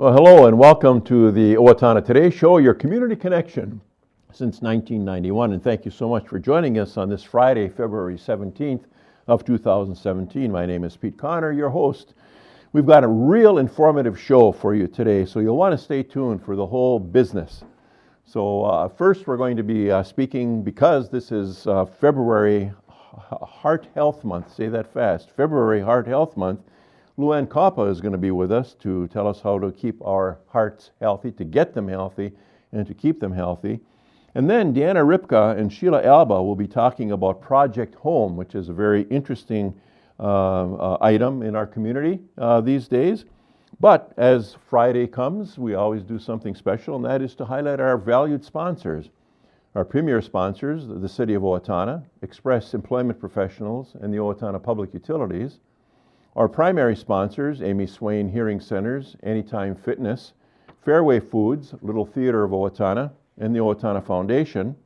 Well, hello and welcome to the Owatonna Today Show, your community connection since 1991. And thank you so much for joining us on this Friday, February 17th of 2017. My name is Pete Connor, your host. We've got a real informative show for you today, so you'll want to stay tuned for the whole business. So first we're going to be speaking, because this is February Heart Health Month, say that fast, February Heart Health Month. Louanne Kaupa is going to be with us to tell us how to keep our hearts healthy, to get them healthy, and to keep them healthy. And then Deanna, Ripka, and Sheila, Alba will be talking about Project Home, which is a very interesting item in our community these days. But as Friday comes, we always do something special, and that is to highlight our valued sponsors. Our premier sponsors, the City of Owatonna, Express Employment Professionals, and the Owatonna Public Utilities. Our primary sponsors, Amy Swain Hearing Centers, Anytime Fitness, Fairway Foods, Little Theater of Owatonna, and the Owatonna Foundation.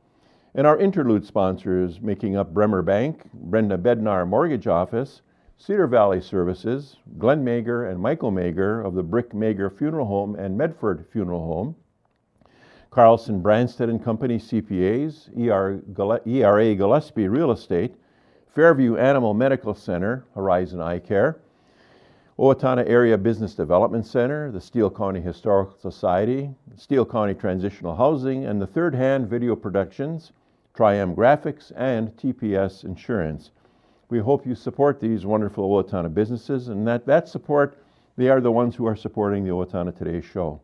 And our interlude sponsors, making up Bremer Bank, Brenda Bednar Mortgage Office, Cedar Valley Services, Glenn Mager and Michael Mager of the Brick Mager Funeral Home and Medford Funeral Home, Carlson Branstead and Company CPAs, ERA Gillespie Real Estate, Fairview Animal Medical Center, Horizon Eye Care, Owatonna Area Business Development Center, the Steele County Historical Society, Steele County Transitional Housing, and the Third Hand Video Productions, Triam Graphics, and TPS Insurance. We hope you support these wonderful Owatonna businesses, and that support, they are the ones who are supporting the Owatonna Today Show.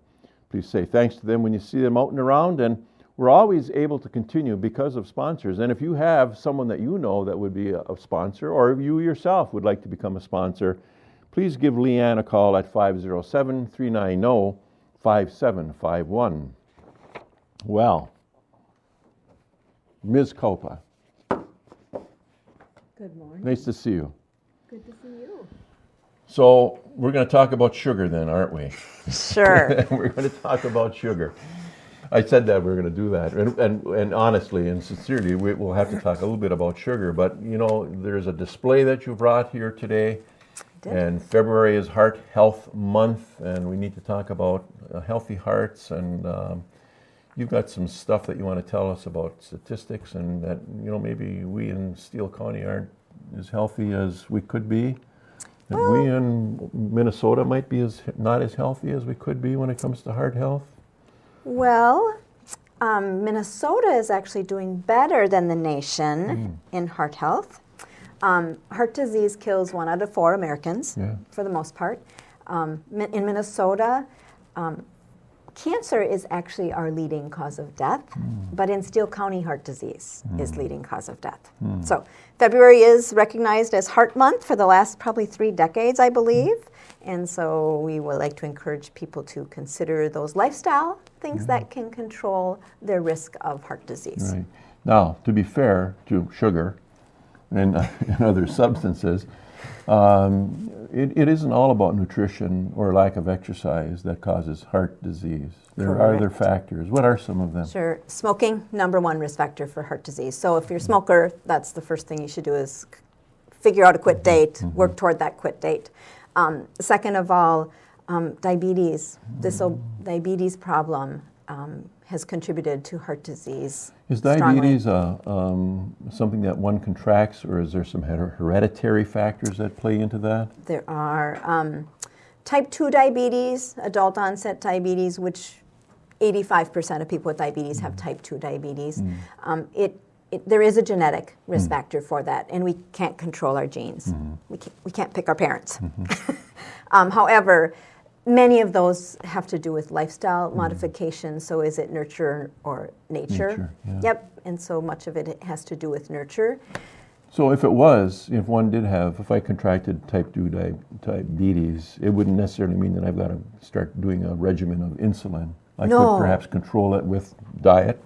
Please say thanks to them when you see them out and around, and we're always able to continue because of sponsors. And if you have someone that you know that would be a sponsor, or if you yourself would like to become a sponsor, please give Leanne a call at 507-390-5751. Well, Ms. Kaupa. Good morning. Nice to see you. Good to see you. So we're going to talk about sugar then, aren't we? Sure. We're going to talk about sugar. I said that we were going to do that, and honestly and sincerely, we'll have to talk a little bit about sugar. But you know, there's a display that you brought here today, and February is Heart Health Month, and we need to talk about healthy hearts. And you've got some stuff that you want to tell us about statistics, and that maybe we in Steele County aren't as healthy as we could be. And we in Minnesota might be not as healthy as we could be when it comes to heart health. Well, Minnesota is actually doing better than the nation in heart health. Heart disease kills 1 out of 4 Americans, for the most part. In Minnesota, cancer is actually our leading cause of death, but in Steele County, heart disease is leading cause of death. So February is recognized as Heart Month for the last probably 3 decades, I believe. And so we would like to encourage people to consider those lifestyle things that can control their risk of heart disease. Right. Now, to be fair to sugar and other substances, it isn't all about nutrition or lack of exercise that causes heart disease. There are other factors. What are some of them? Sure. Smoking, number 1 risk factor for heart disease. So if you're a smoker, that's the first thing you should do is figure out a quit date, work toward that quit date. Second of all, diabetes. This diabetes problem has contributed to heart disease. Is diabetes something that one contracts, or is there some hereditary factors that play into that? There are type 2 diabetes, adult onset diabetes, which 85% of people with diabetes have type 2 diabetes. There is a genetic risk factor for that, and we can't control our genes. We can't pick our parents. However, many of those have to do with lifestyle modification. So is it nurture or nature? Yep, and so much of it has to do with nurture. So if I contracted type 2 diabetes, it wouldn't necessarily mean that I've got to start doing a regimen of insulin. I could perhaps control it with diet,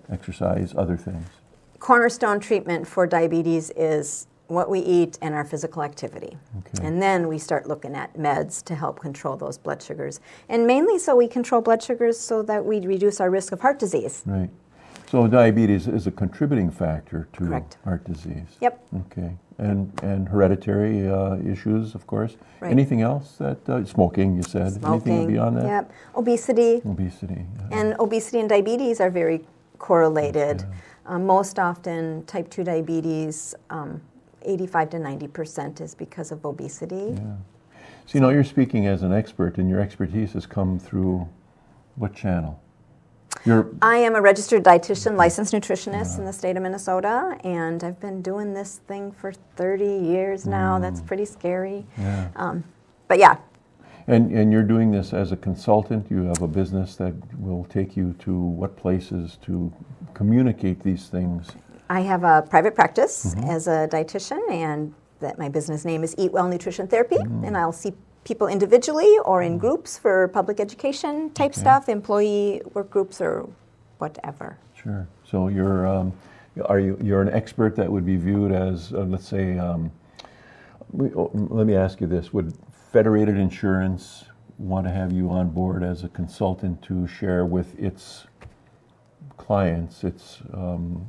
exercise, other things. Cornerstone treatment for diabetes is what we eat and our physical activity. And then we start looking at meds to help control those blood sugars. And mainly so we control blood sugars so that we reduce our risk of heart disease. Right. So diabetes is a contributing factor to Correct. heart disease. Yep. Okay. And hereditary issues, of course. Right. Anything else that smoking? You said anything beyond that? Yep. Obesity. Obesity. And obesity and diabetes are very correlated. Most often, type 2 diabetes, 85 to 90% is because of obesity. Yeah. So, you're speaking as an expert, and your expertise has come through what channel? I am a registered dietitian, licensed nutritionist in the state of Minnesota, and I've been doing this thing for 30 years now. That's pretty scary. Yeah. But yeah. And you're doing this as a consultant. You have a business that will take you to what places to communicate these things? I have a private practice as a dietitian, and that my business name is Eat Well Nutrition Therapy, and I'll see people individually or in groups for public education type stuff, employee work groups or whatever. Sure. So you're an expert that would be viewed as, let's say, let me ask you this: would Federated Insurance want to have you on board as a consultant to share with its clients, its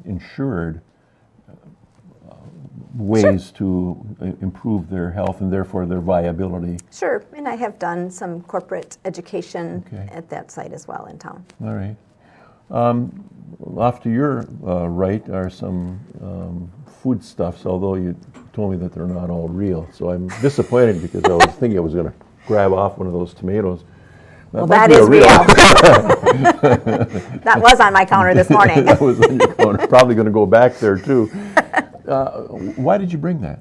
insured, ways to improve their health and therefore their viability? Sure, and I have done some corporate education at that site as well in town. All right. Off to your right are some foodstuffs, although you told me that they're not all real. So I'm disappointed because I was thinking I was going to grab off one of those tomatoes. That is real. That was on my counter this morning. That was on your counter. Probably going to go back there too. Why did you bring that?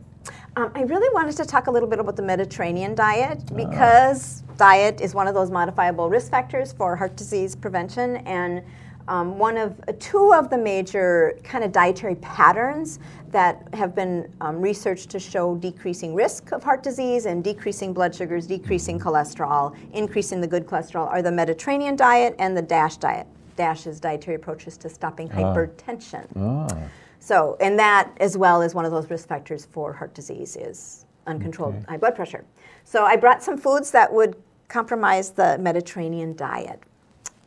I really wanted to talk a little bit about the Mediterranean diet because diet is one of those modifiable risk factors for heart disease prevention, and two of the major kind of dietary patterns that have been researched to show decreasing risk of heart disease and decreasing blood sugars, decreasing cholesterol, increasing the good cholesterol are the Mediterranean diet and the DASH diet. DASH is dietary approaches to stopping hypertension. So, and that as well is one of those risk factors for heart disease is uncontrolled high blood pressure. So I brought some foods that would compromise the Mediterranean diet.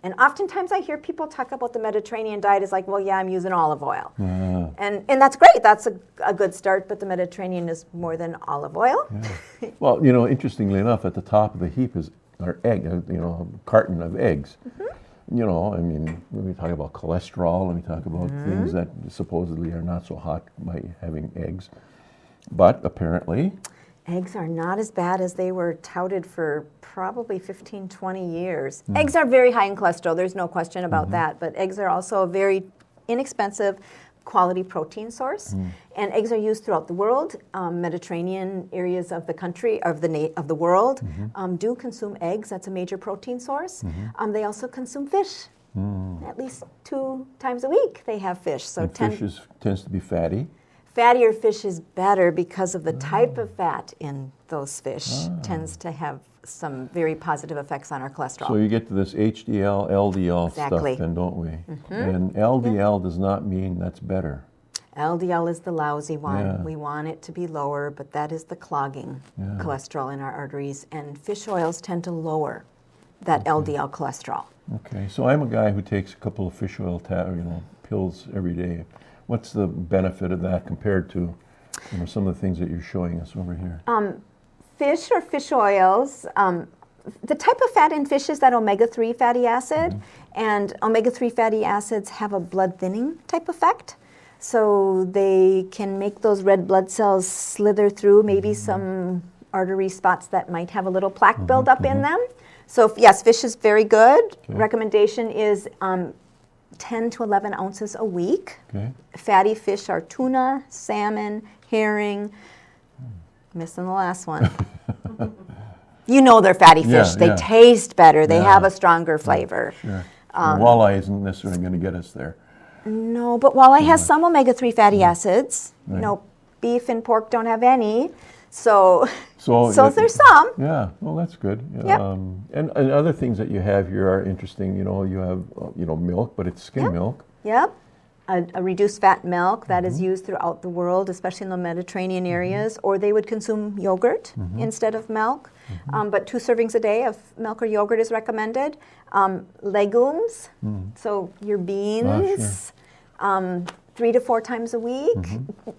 And oftentimes I hear people talk about the Mediterranean diet as like, well, yeah, I'm using olive oil. And that's great. That's a good start, but the Mediterranean is more than olive oil. Yeah. Well, interestingly enough, at the top of the heap is our egg, a carton of eggs. When we talk about cholesterol, and we talk about things that supposedly are not so hot by having eggs. But apparently, eggs are not as bad as they were touted for probably 15, 20 years. Eggs are very high in cholesterol, there's no question about that, but eggs are also a very inexpensive quality protein source, and eggs are used throughout the world. Mediterranean areas of the country, of the world, do consume eggs. That's a major protein source. They also consume fish. At least 2 times a week they have fish. So fish tends to be fatty. Fattier fish is better because of the type of fat in those fish tends to have some very positive effects on our cholesterol. So you get to this HDL, LDL stuff then, don't we? And LDL does not mean that's better. LDL is the lousy one. Yeah. We want it to be lower, but that is the clogging cholesterol in our arteries, and fish oils tend to lower that LDL cholesterol. Okay, so I'm a guy who takes a couple of fish oil pills every day. What's the benefit of that compared to some of the things that you're showing us over here? Fish or fish oils, the type of fat in fish is that omega-3 fatty acid, and omega-3 fatty acids have a blood thinning type effect. So they can make those red blood cells slither through maybe some artery spots that might have a little plaque buildup in them. So yes, fish is very good. Recommendation is 10 to 11 ounces a week. Fatty fish are tuna, salmon, herring. Missing the last one. They're fatty fish. They taste better. They have a stronger flavor. Sure. Walleye isn't necessarily going to get us there. No, but walleye has some omega-3 fatty acids. Beef and pork don't have any. So there's some. Yeah, well, that's good. Yep. And other things that you have here are interesting. You have milk, but it's skim milk. Yep. A reduced fat milk that is used throughout the world, especially in the Mediterranean areas, or they would consume yogurt instead of milk. But 2 servings a day of milk or yogurt is recommended. Legumes, so your beans, 3 to 4 times a week.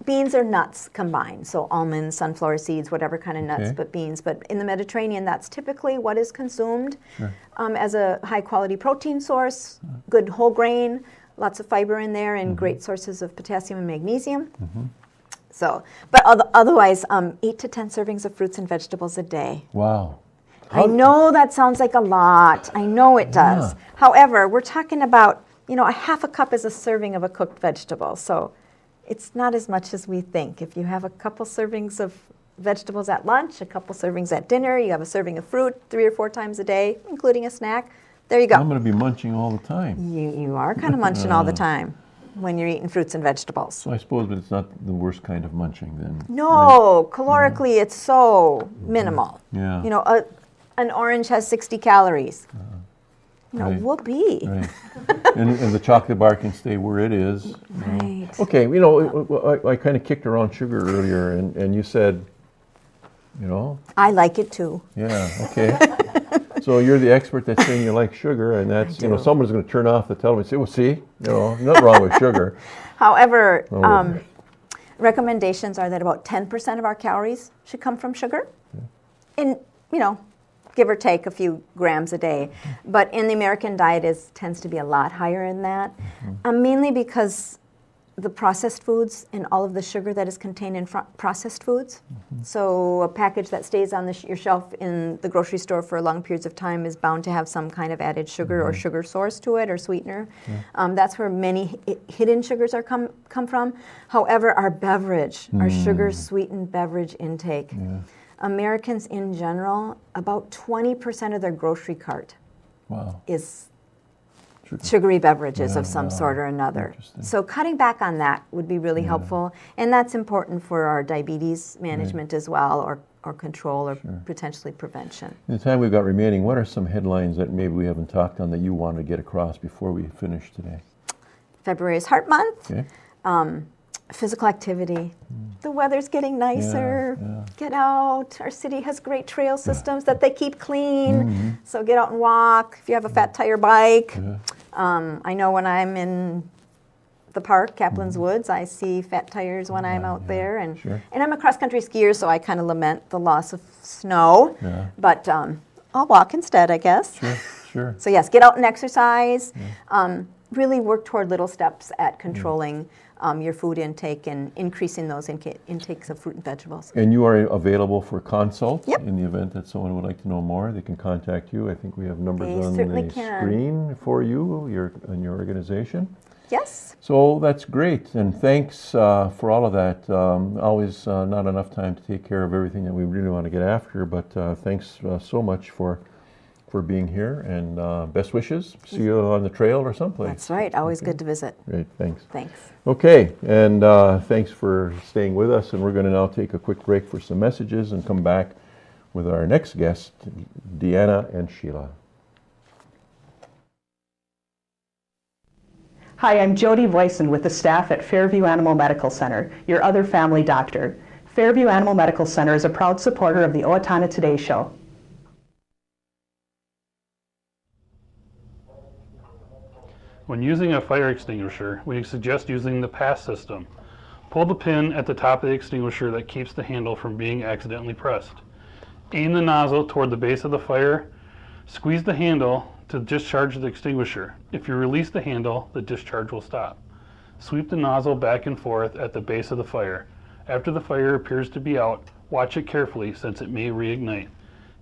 Beans or nuts combined, so almonds, sunflower seeds, whatever kind of nuts, but beans. But in the Mediterranean, that's typically what is consumed as a high-quality protein source, good whole grain, lots of fiber in there, and great sources of potassium and magnesium. So, but otherwise, 8 to 10 servings of fruits and vegetables a day. Wow. I know that sounds like a lot. I know it does. However, we're talking about, a half a cup is a serving of a cooked vegetable. So it's not as much as we think. If you have a couple servings of vegetables at lunch, a couple servings at dinner, you have a serving of fruit 3 or 4 times a day, including a snack. There you go. I'm going to be munching all the time. You are kind of munching all the time when you're eating fruits and vegetables. So I suppose, but it's not the worst kind of munching then. No, calorically it's so minimal. Yeah. An orange has 60 calories. Whoopee. Right. and the chocolate bar can stay where it is. Right. Okay, I kind of kicked around sugar earlier, and you said, I like it too. Yeah, okay. So you're the expert that's saying you like sugar, and that's, someone's going to turn off the television and say, well, see, nothing wrong with sugar. However, recommendations are that about 10% of our calories should come from sugar. In, give or take a few grams a day. But in the American diet tends to be a lot higher than that, mainly because the processed foods and all of the sugar that is contained in processed foods. So a package that stays on your shelf in the grocery store for long periods of time is bound to have some kind of added sugar or sugar source to it or sweetener. That's where many hidden sugars are come from. However, our our sugar-sweetened beverage intake, Americans in general, about 20% of their grocery cart is sugary beverages of some sort or another. So cutting back on that would be really helpful, and that's important for our diabetes management as well, or control, or potentially prevention. In the time we've got remaining, what are some headlines that maybe we haven't talked on that you want to get across before we finish today? February is Heart Month. Physical activity. The weather's getting nicer. Get out. Our city has great trail systems that they keep clean. So get out and walk. If you have a fat tire bike. I know when I'm in the park, Kaplan's Woods, I see fat tires when I'm out there. And I'm a cross-country skier, so I kind of lament the loss of snow. But I'll walk instead, I guess. So yes, get out and exercise. Really work toward little steps at controlling your food intake and increasing those intakes of fruit and vegetables. And you are available for consult in the event that someone would like to know more. They can contact you. I think we have numbers on the screen for you and your organization. Yes. So that's great, and thanks for all of that. Always not enough time to take care of everything that we really want to get after, but thanks so much for being here, and best wishes. See you on the trail or someplace. That's right. Always good to visit. Great. Thanks. Thanks. Okay, and thanks for staying with us, and we're going to now take a quick break for some messages and come back with our next guest, Deanna and Sheila. Hi, I'm Jody Voisin with the staff at Fairview Animal Medical Center, your other family doctor. Fairview Animal Medical Center is a proud supporter of the Owatonna Today Show. When using a fire extinguisher, we suggest using the pass system. Pull the pin at the top of the extinguisher that keeps the handle from being accidentally pressed. Aim the nozzle toward the base of the fire. Squeeze the handle to discharge the extinguisher. If you release the handle, the discharge will stop. Sweep the nozzle back and forth at the base of the fire. After the fire appears to be out, watch it carefully since it may reignite.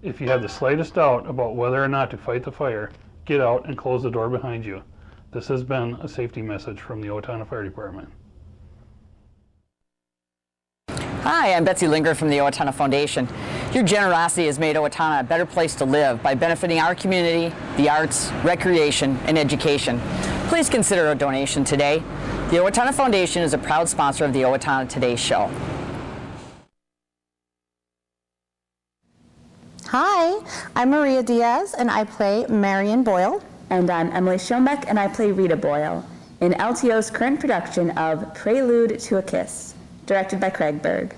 If you have the slightest doubt about whether or not to fight the fire, get out and close the door behind you. This has been a safety message from the Owatonna Fire Department. Hi, I'm Betsy Linger from the Owatonna Foundation. Your generosity has made Owatonna a better place to live by benefiting our community, the arts, recreation, and education. Please consider a donation today. The Owatonna Foundation is a proud sponsor of the Owatonna Today Show. Hi, I'm Maria Diaz, and I play Marion Boyle. And I'm Emily Schoenbeck, and I play Rita Boyle in LTO's current production of Prelude to a Kiss, directed by Craig Berg.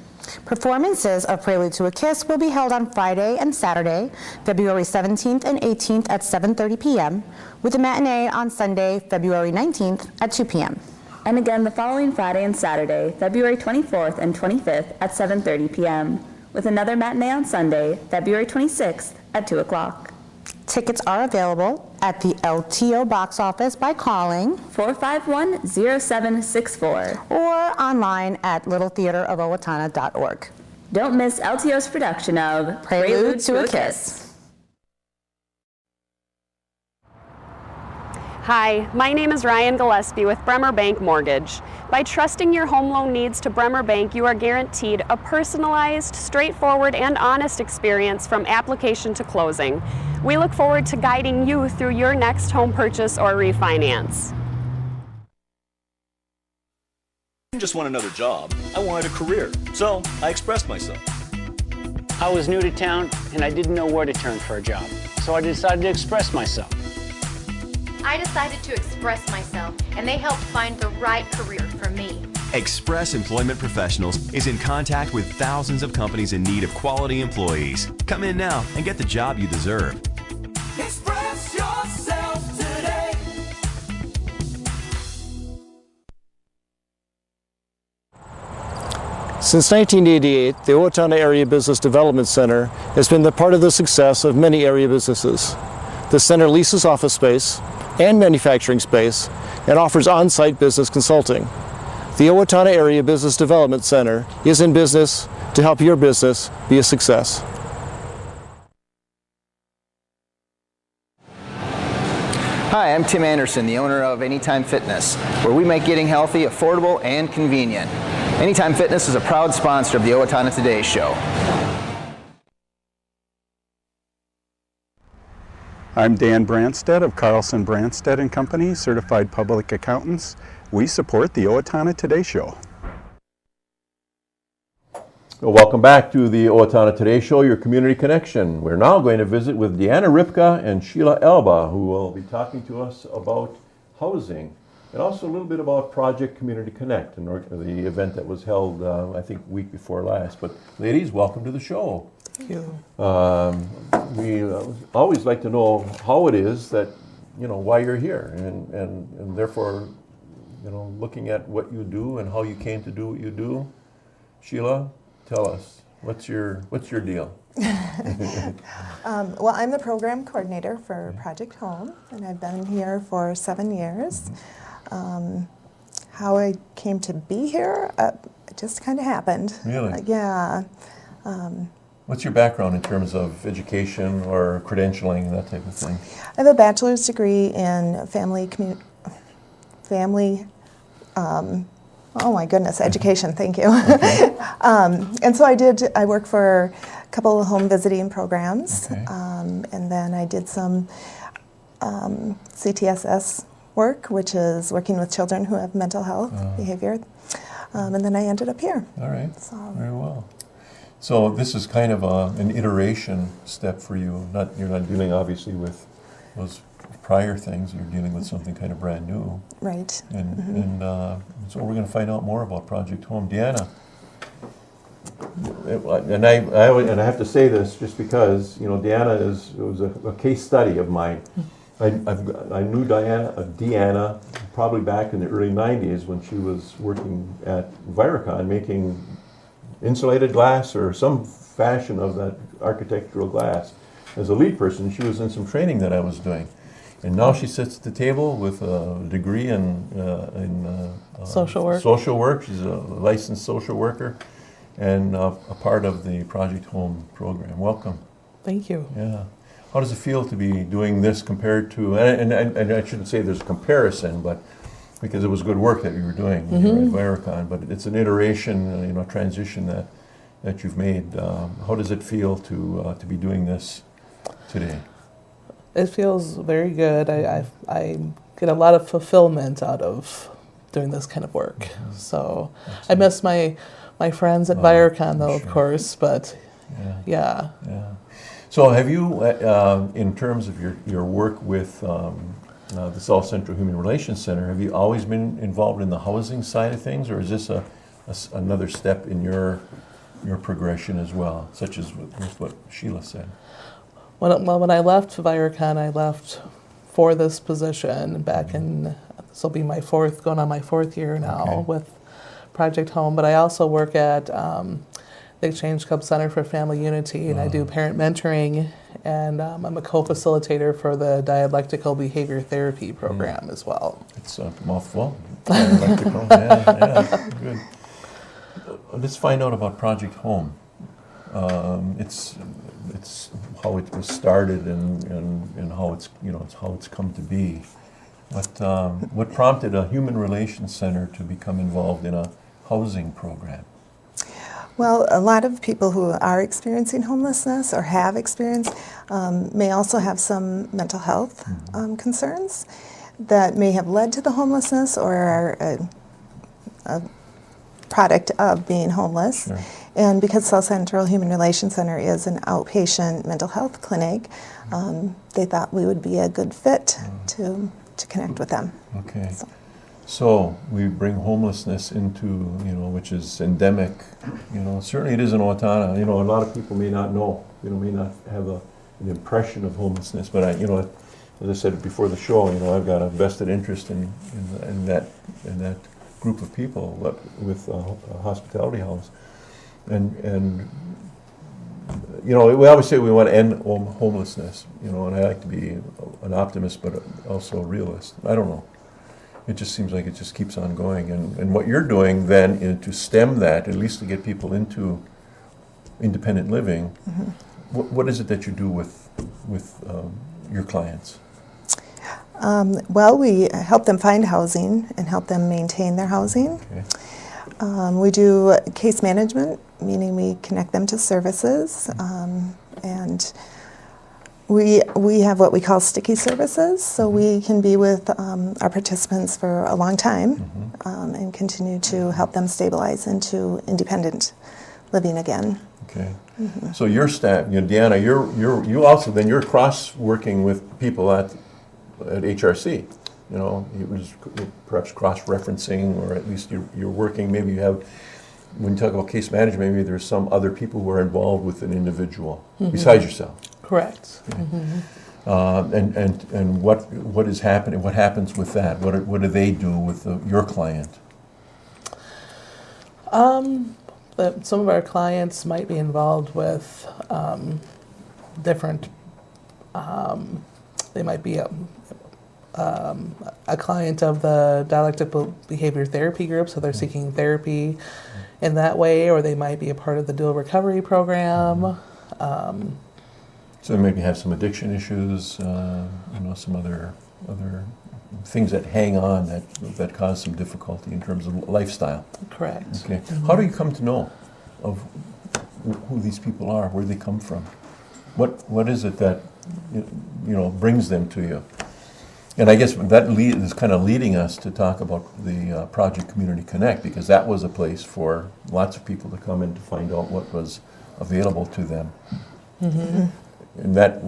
Performances of Prelude to a Kiss will be held on Friday and Saturday, February 17th and 18th at 7:30 p.m., with a matinee on Sunday, February 19th at 2 p.m. and again the following Friday and Saturday, February 24th and 25th at 7:30 p.m., with another matinee on Sunday, February 26th at 2 o'clock. Tickets are available at the LTO box office by calling 451-0764 or online at littletheaterofowatonna.org. Don't miss LTO's production of Prelude to a Kiss. Hi, my name is Ryan Gillespie with Bremer Bank Mortgage. By trusting your home loan needs to Bremer Bank, you are guaranteed a personalized, straightforward, and honest experience from application to closing. We look forward to guiding you through your next home purchase or refinance. I didn't just want another job, I wanted a career, so I expressed myself. I was new to town and I didn't know where to turn for a job, so I decided to express myself. I decided to express myself, and they helped find the right career for me. Express Employment Professionals is in contact with thousands of companies in need of quality employees. Come in now and get the job you deserve. Express yourself today. Since 1988, the Owatonna Area Business Development Center has been the part of the success of many area businesses. The center leases office space and manufacturing space and offers on-site business consulting. The Owatonna Area Business Development Center is in business to help your business be a success. Hi, I'm Tim Anderson, the owner of Anytime Fitness, where we make getting healthy affordable and convenient. Anytime Fitness is a proud sponsor of the Owatonna Today Show. I'm Dan Branstead of Carlson Branstead & Company, Certified Public Accountants. We support the Owatonna Today Show. Well, welcome back to the Owatonna Today Show, your community connection. We're now going to visit with Deanna, Ripka, and Sheila Alba, who will be talking to us about housing and also a little bit about Project Community Connect, the event that was held, I think, week before last. But ladies, welcome to the show. Thank you. We always like to know how it is that, why you're here, and therefore, looking at what you do and how you came to do what you do. Sheila, tell us, what's your deal? Well, I'm the program coordinator for Project Home, and I've been here for 7 years. How I came to be here, it just kind of happened. Really? Yeah. What's your background in terms of education or credentialing, that type of thing? I have a bachelor's degree in education, thank you. Okay. And so I worked for a couple of home visiting programs, Okay. And then I did some CTSS work, which is working with children who have mental health behavior, and then I ended up here. All right, so. Very well. So this is kind of an iteration step for you. You're not dealing obviously with those prior things. You're dealing with something kind of brand new. Right. And so we're going to find out more about Project Home. Deanna, and I have to say this just because Deanna was a case study of mine. I knew Deanna probably back in the early 90s when she was working at Viricon making insulated glass or some fashion of that architectural glass. As a lead person, she was in some training that I was doing. And now she sits at the table with a degree in social work. Social work. She's a licensed social worker and a part of the Project Home program. Welcome. Thank you. Yeah. How does it feel to be doing this compared to, and I shouldn't say there's a comparison, but because it was good work that you were doing here at Viricon, but it's an iteration, transition that you've made. How does it feel to be doing this today? It feels very good. I get a lot of fulfillment out of doing this kind of work. So I miss my friends at Viricon, though, of course, but yeah. So have you, in terms of your work with the South Central Human Relations Center, have you always been involved in the housing side of things, or is this another step in your progression as well, such as with what Sheila said? When I left Viricon, I left for this position back in this will be going on my fourth year now with Project Home. But I also work at the Exchange Club Center for Family Unity, and I do parent mentoring, and I'm a co-facilitator for the dialectical behavior therapy program as well. It's a mouthful. Dialectical, yeah, good. Let's find out about Project Home. It's how it was started and how it's how it's come to be. What prompted a human relations center to become involved in a housing program? Well, a lot of people who are experiencing homelessness or have experienced may also have some mental health concerns that may have led to the homelessness or are a product of being homeless. Sure. And because South Central Human Relations Center is an outpatient mental health clinic, they thought we would be a good fit to connect with them. Okay. So we bring homelessness into, which is endemic. Certainly it is in Owatonna. A lot of people may not know, may not have an impression of homelessness. But as I said before the show, I've got a vested interest in that group of people with a hospitality house, and we always say we want to end homelessness. And I like to be an optimist, but also a realist. I don't know. It just seems like it just keeps on going. And what you're doing then to stem that, at least to get people into independent living, what is it that you do with your clients? Well, we help them find housing and help them maintain their housing. Okay. We do case management, meaning we connect them to services, and we have what we call sticky services, so we can be with our participants for a long time and continue to help them stabilize into independent living again. Okay. So your staff, Deanna, you're cross working with people at HRC. It was perhaps cross-referencing, or at least you're working. Maybe you have, when you talk about case management, maybe there's some other people who are involved with an individual besides yourself. Correct. Okay. And what is happening? What happens with that? What do they do with your client? Some of our clients might be involved with different. They might be a client of the dialectical behavior therapy group, so they're seeking therapy in that way, or they might be a part of the dual recovery program. So they maybe have some addiction issues, some other things that hang on that cause some difficulty in terms of lifestyle. Correct. Okay. How do you come to know of who these people are, where they come from? What is it that brings them to you? And I guess that is kind of leading us to talk about the Project Community Connect, because that was a place for lots of people to come in to find out what was available to them. And that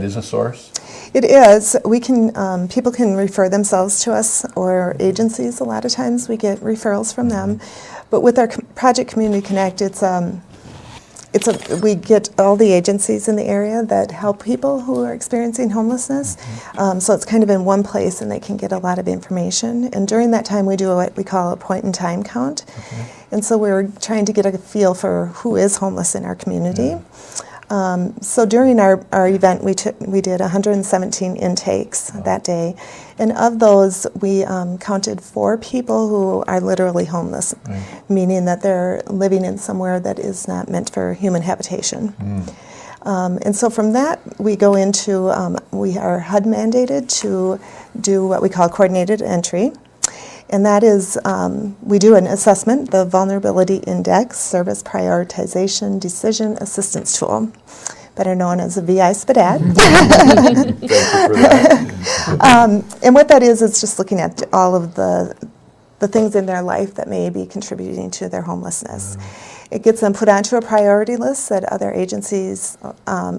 is a source? It is. We can people can refer themselves to us, or agencies. A lot of times we get referrals from them. But with our Project Community Connect, we get all the agencies in the area that help people who are experiencing homelessness. So it's kind of in one place, and they can get a lot of information. And during that time, we do what we call a point-in-time count. And so we're trying to get a feel for who is homeless in our community. So during our event, we did 117 intakes that day, and of those, we counted 4 people who are literally homeless, meaning that they're living in somewhere that is not meant for human habitation. And so from that, we go into, we are HUD mandated to do what we call coordinated entry. And that is, we do an assessment, the Vulnerability Index Service Prioritization Decision Assistance Tool, better known as a VI SPDAT. Thank you for that. And what that is just looking at all of the things in their life that may be contributing to their homelessness. It gets them put onto a priority list that other agencies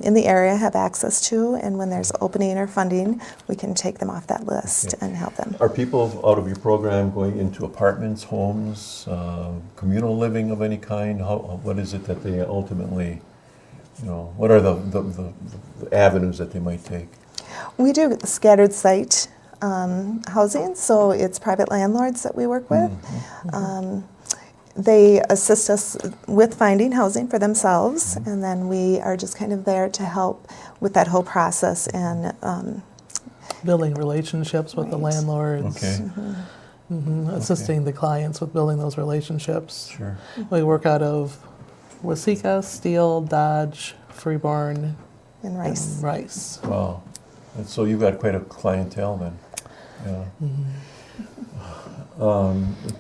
in the area have access to, and when there's opening or funding, we can take them off that list and help them. Are people out of your program going into apartments, homes, communal living of any kind? What is it that they ultimately, what are the avenues that they might take? We do scattered site housing, so it's private landlords that we work with. They assist us with finding housing for themselves, and then we are just kind of there to help with that whole process and building relationships with the landlords. Assisting the clients with building those relationships. Sure. We work out of Waseca, Steele, Dodge, Freeborn, and Rice. Wow. And so you've got quite a clientele then. Yeah.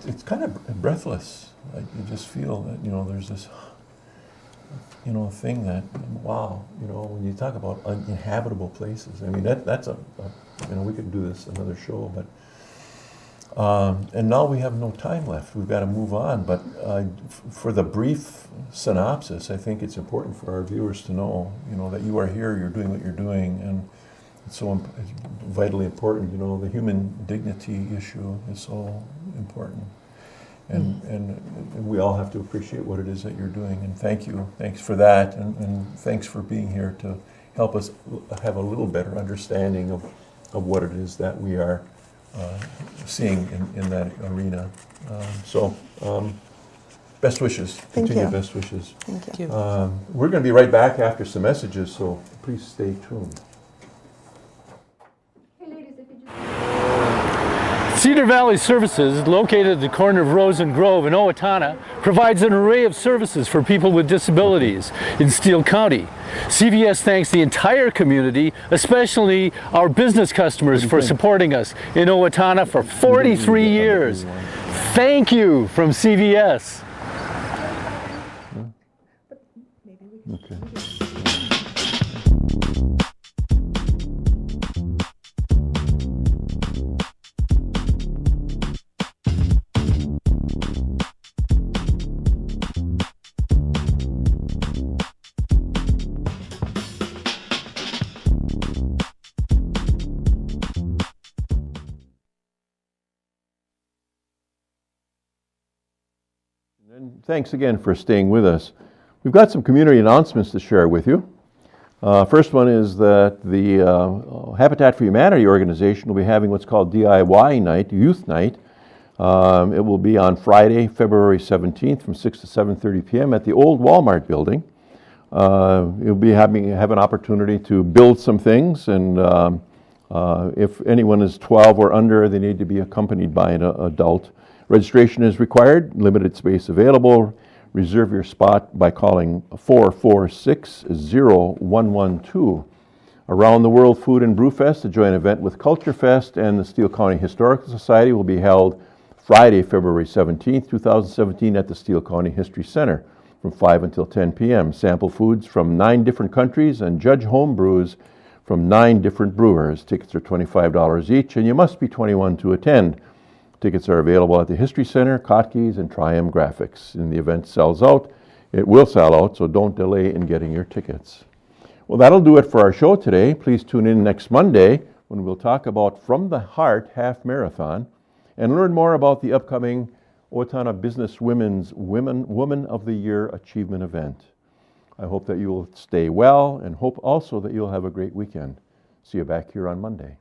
It's kind of breathless. Like you just feel that, there's this, thing that, wow, when you talk about uninhabitable places, I mean, that's we could do this another show, but, and now we have no time left. We've got to move on, but for the brief synopsis, I think it's important for our viewers to know, that you are here, you're doing what you're doing, and it's so it's vitally important. The human dignity issue is so important. And we all have to appreciate what it is that you're doing, and thank you. Thanks for that, and thanks for being here to help us have a little better understanding of what it is that we are seeing in that arena. Best wishes. Continue best wishes. Thank you. We're going to be right back after some messages, so please stay tuned. Cedar Valley Services, located at the corner of Rose and Grove in Owatonna, provides an array of services for people with disabilities in Steele County. CVS thanks the entire community, especially our business customers, for supporting us in Owatonna for 43 years. Thank you from CVS. Okay. And thanks again for staying with us. We've got some community announcements to share with you. First one is that the Habitat for Humanity organization will be having what's called DIY Night, Youth Night. It will be on Friday, February 17th from 6 to 7:30 p.m. at the old Walmart building. You'll be have an opportunity to build some things, and if anyone is 12 or under, they need to be accompanied by an adult. Registration is required, limited space available. Reserve your spot by calling 446-0112. Around the World Food and Brew Fest, a joint event with Culture Fest and the Steele County Historical Society, will be held Friday, February 17th, 2017 at the Steele County History Center from 5 until 10 p.m. Sample foods from 9 different countries and judge home brews from 9 different brewers. Tickets are $25 each, and you must be 21 to attend. Tickets are available at the History Center, Kotke's, and Triumph Graphics. And the event sells out. It will sell out, so don't delay in getting your tickets. Well, that'll do it for our show today. Please tune in next Monday when we'll talk about From the Heart Half Marathon and learn more about the upcoming Owatonna Business Women's Woman of the Year Achievement event. I hope that you will stay well and hope also that you'll have a great weekend. See you back here on Monday.